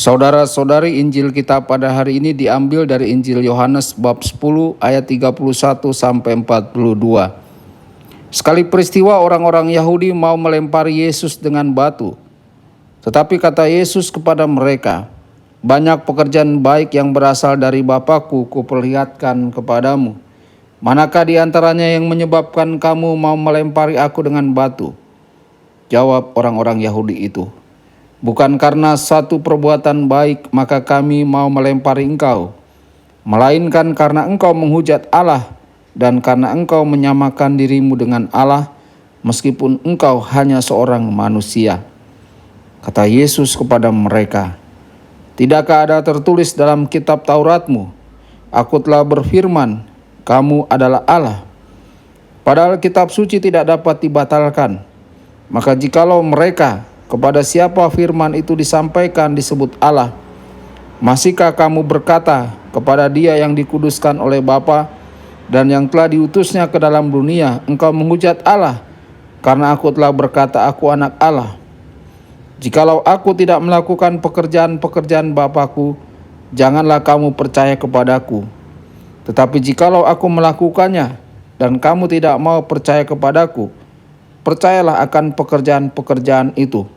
Saudara-saudari, Injil kita pada hari ini diambil dari Injil Yohanes bab 10 ayat 31 sampai 42. Sekali peristiwa orang-orang Yahudi mau melempari Yesus dengan batu. Tetapi kata Yesus kepada mereka, "Banyak pekerjaan baik yang berasal dari Bapa-Ku kuperlihatkan kepadamu. Manakah di antaranya yang menyebabkan kamu mau melempari aku dengan batu?" Jawab orang-orang Yahudi itu, "Bukan karena satu perbuatan baik maka kami mau melempari engkau, melainkan karena engkau menghujat Allah dan karena engkau menyamakan dirimu dengan Allah meskipun engkau hanya seorang manusia." Kata Yesus kepada mereka, "Tidakkah ada tertulis dalam kitab Tauratmu, Aku telah berfirman, kamu adalah Allah? Padahal kitab suci tidak dapat dibatalkan. Maka jikalau mereka kepada siapa firman itu disampaikan disebut Allah, masihkah kamu berkata kepada Dia yang dikuduskan oleh Bapa dan yang telah diutusnya ke dalam dunia, engkau menghujat Allah karena aku telah berkata aku anak Allah? Jikalau aku tidak melakukan pekerjaan-pekerjaan Bapa-Ku, janganlah kamu percaya kepadaku. Tetapi jikalau aku melakukannya dan kamu tidak mau percaya kepadaku, percayalah akan pekerjaan-pekerjaan itu,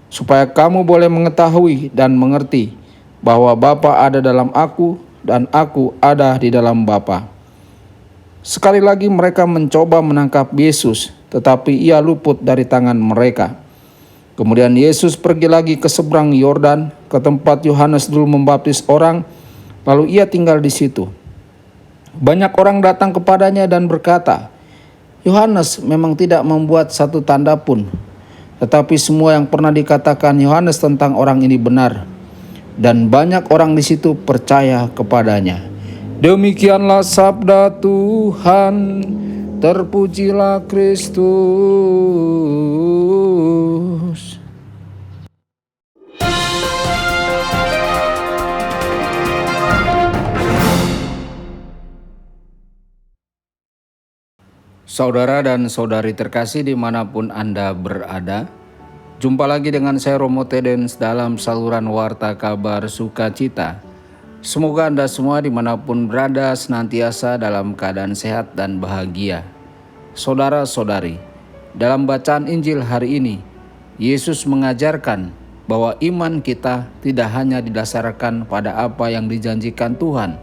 supaya kamu boleh mengetahui dan mengerti bahwa Bapa ada dalam aku dan aku ada di dalam Bapa." Sekali lagi mereka mencoba menangkap Yesus, tetapi ia luput dari tangan mereka. Kemudian Yesus pergi lagi ke seberang Yordan, ke tempat Yohanes dulu membaptis orang, lalu ia tinggal di situ. Banyak orang datang kepadanya dan berkata, "Yohanes memang tidak membuat satu tanda pun, tetapi semua yang pernah dikatakan Yohanes tentang orang ini benar." Dan banyak orang di situ percaya kepadanya. Demikianlah sabda Tuhan, terpujilah Kristus. Saudara dan saudari terkasih dimanapun Anda berada, jumpa lagi dengan saya Romo Tedens dalam saluran Warta Kabar Sukacita. Semoga Anda semua dimanapun berada senantiasa dalam keadaan sehat dan bahagia. Saudara-saudari, dalam bacaan Injil hari ini, Yesus mengajarkan bahwa iman kita tidak hanya didasarkan pada apa yang dijanjikan Tuhan,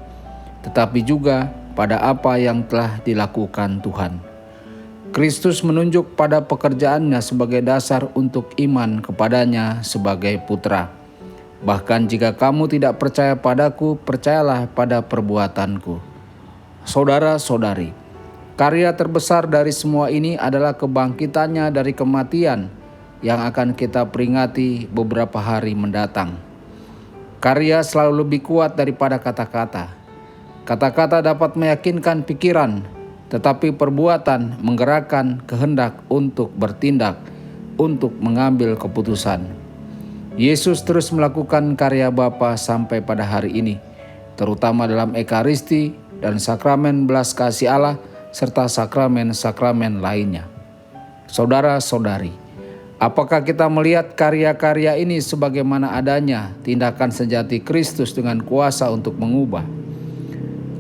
tetapi juga pada apa yang telah dilakukan Tuhan. Kristus menunjuk pada pekerjaannya sebagai dasar untuk iman kepadanya sebagai putra. Bahkan jika kamu tidak percaya padaku, percayalah pada perbuatanku. Saudara-saudari, karya terbesar dari semua ini adalah kebangkitannya dari kematian yang akan kita peringati beberapa hari mendatang. Karya selalu lebih kuat daripada kata-kata. Kata-kata dapat meyakinkan pikiran, tetapi perbuatan menggerakkan kehendak untuk bertindak, untuk mengambil keputusan. Yesus terus melakukan karya Bapa sampai pada hari ini, terutama dalam Ekaristi dan sakramen belas kasih Allah serta sakramen-sakramen lainnya. Saudara-saudari, apakah kita melihat karya-karya ini sebagaimana adanya tindakan sejati Kristus dengan kuasa untuk mengubah?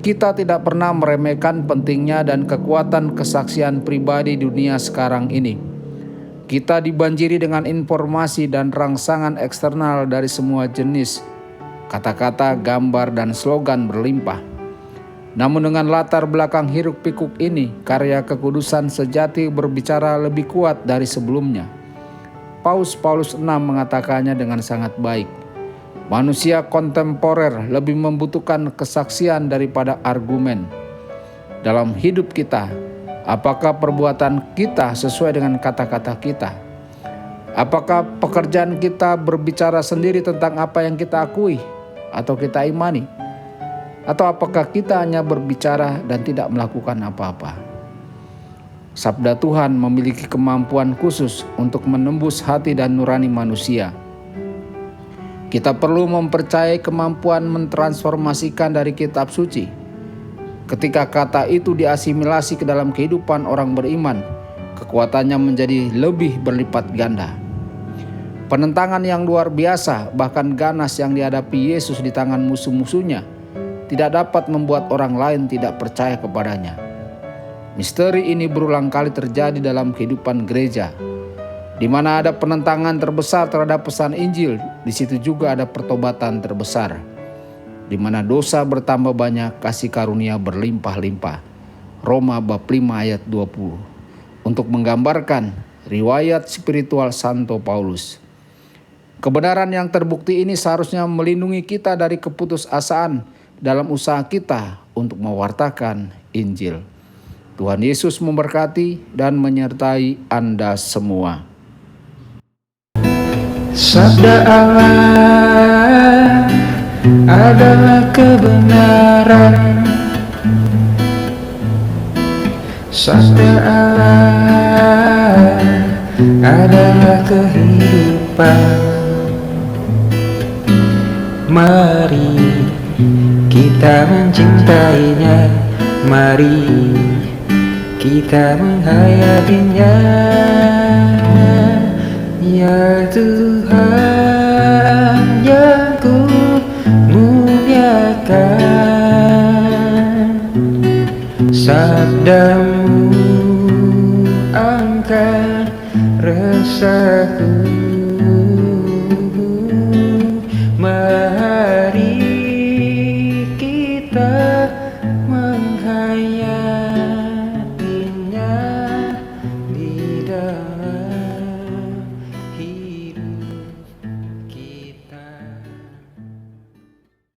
Kita tidak pernah meremehkan pentingnya dan kekuatan kesaksian pribadi dunia sekarang ini. Kita dibanjiri dengan informasi dan rangsangan eksternal dari semua jenis. Kata-kata, gambar, dan slogan berlimpah. Namun dengan latar belakang hiruk-pikuk ini, karya kekudusan sejati berbicara lebih kuat dari sebelumnya. Paus Paulus VI mengatakannya dengan sangat baik. Manusia kontemporer lebih membutuhkan kesaksian daripada argumen. Dalam hidup kita, apakah perbuatan kita sesuai dengan kata-kata kita? Apakah pekerjaan kita berbicara sendiri tentang apa yang kita akui atau kita imani? Atau apakah kita hanya berbicara dan tidak melakukan apa-apa? Sabda Tuhan memiliki kemampuan khusus untuk menembus hati dan nurani manusia. Kita perlu mempercayai kemampuan mentransformasikan dari kitab suci. Ketika kata itu diasimilasi ke dalam kehidupan orang beriman, kekuatannya menjadi lebih berlipat ganda. Penentangan yang luar biasa, bahkan ganas yang dihadapi Yesus di tangan musuh-musuhnya, tidak dapat membuat orang lain tidak percaya kepadanya. Misteri ini berulang kali terjadi dalam kehidupan gereja. Di mana ada penentangan terbesar terhadap pesan Injil, di situ juga ada pertobatan terbesar. Di mana dosa bertambah banyak, kasih karunia berlimpah-limpah. Roma bab 5 ayat 20. Untuk menggambarkan riwayat spiritual Santo Paulus. Kebenaran yang terbukti ini seharusnya melindungi kita dari keputusasaan dalam usaha kita untuk mewartakan Injil. Tuhan Yesus memberkati dan menyertai Anda semua. Sabda Allah adalah kebenaran. Sabda Allah adalah kehidupan. Mari kita mencintainya, mari kita menghayatinya. Ya Tuhan yang ku muliakan, sabdamu angkat resahku. Mari kita menghayati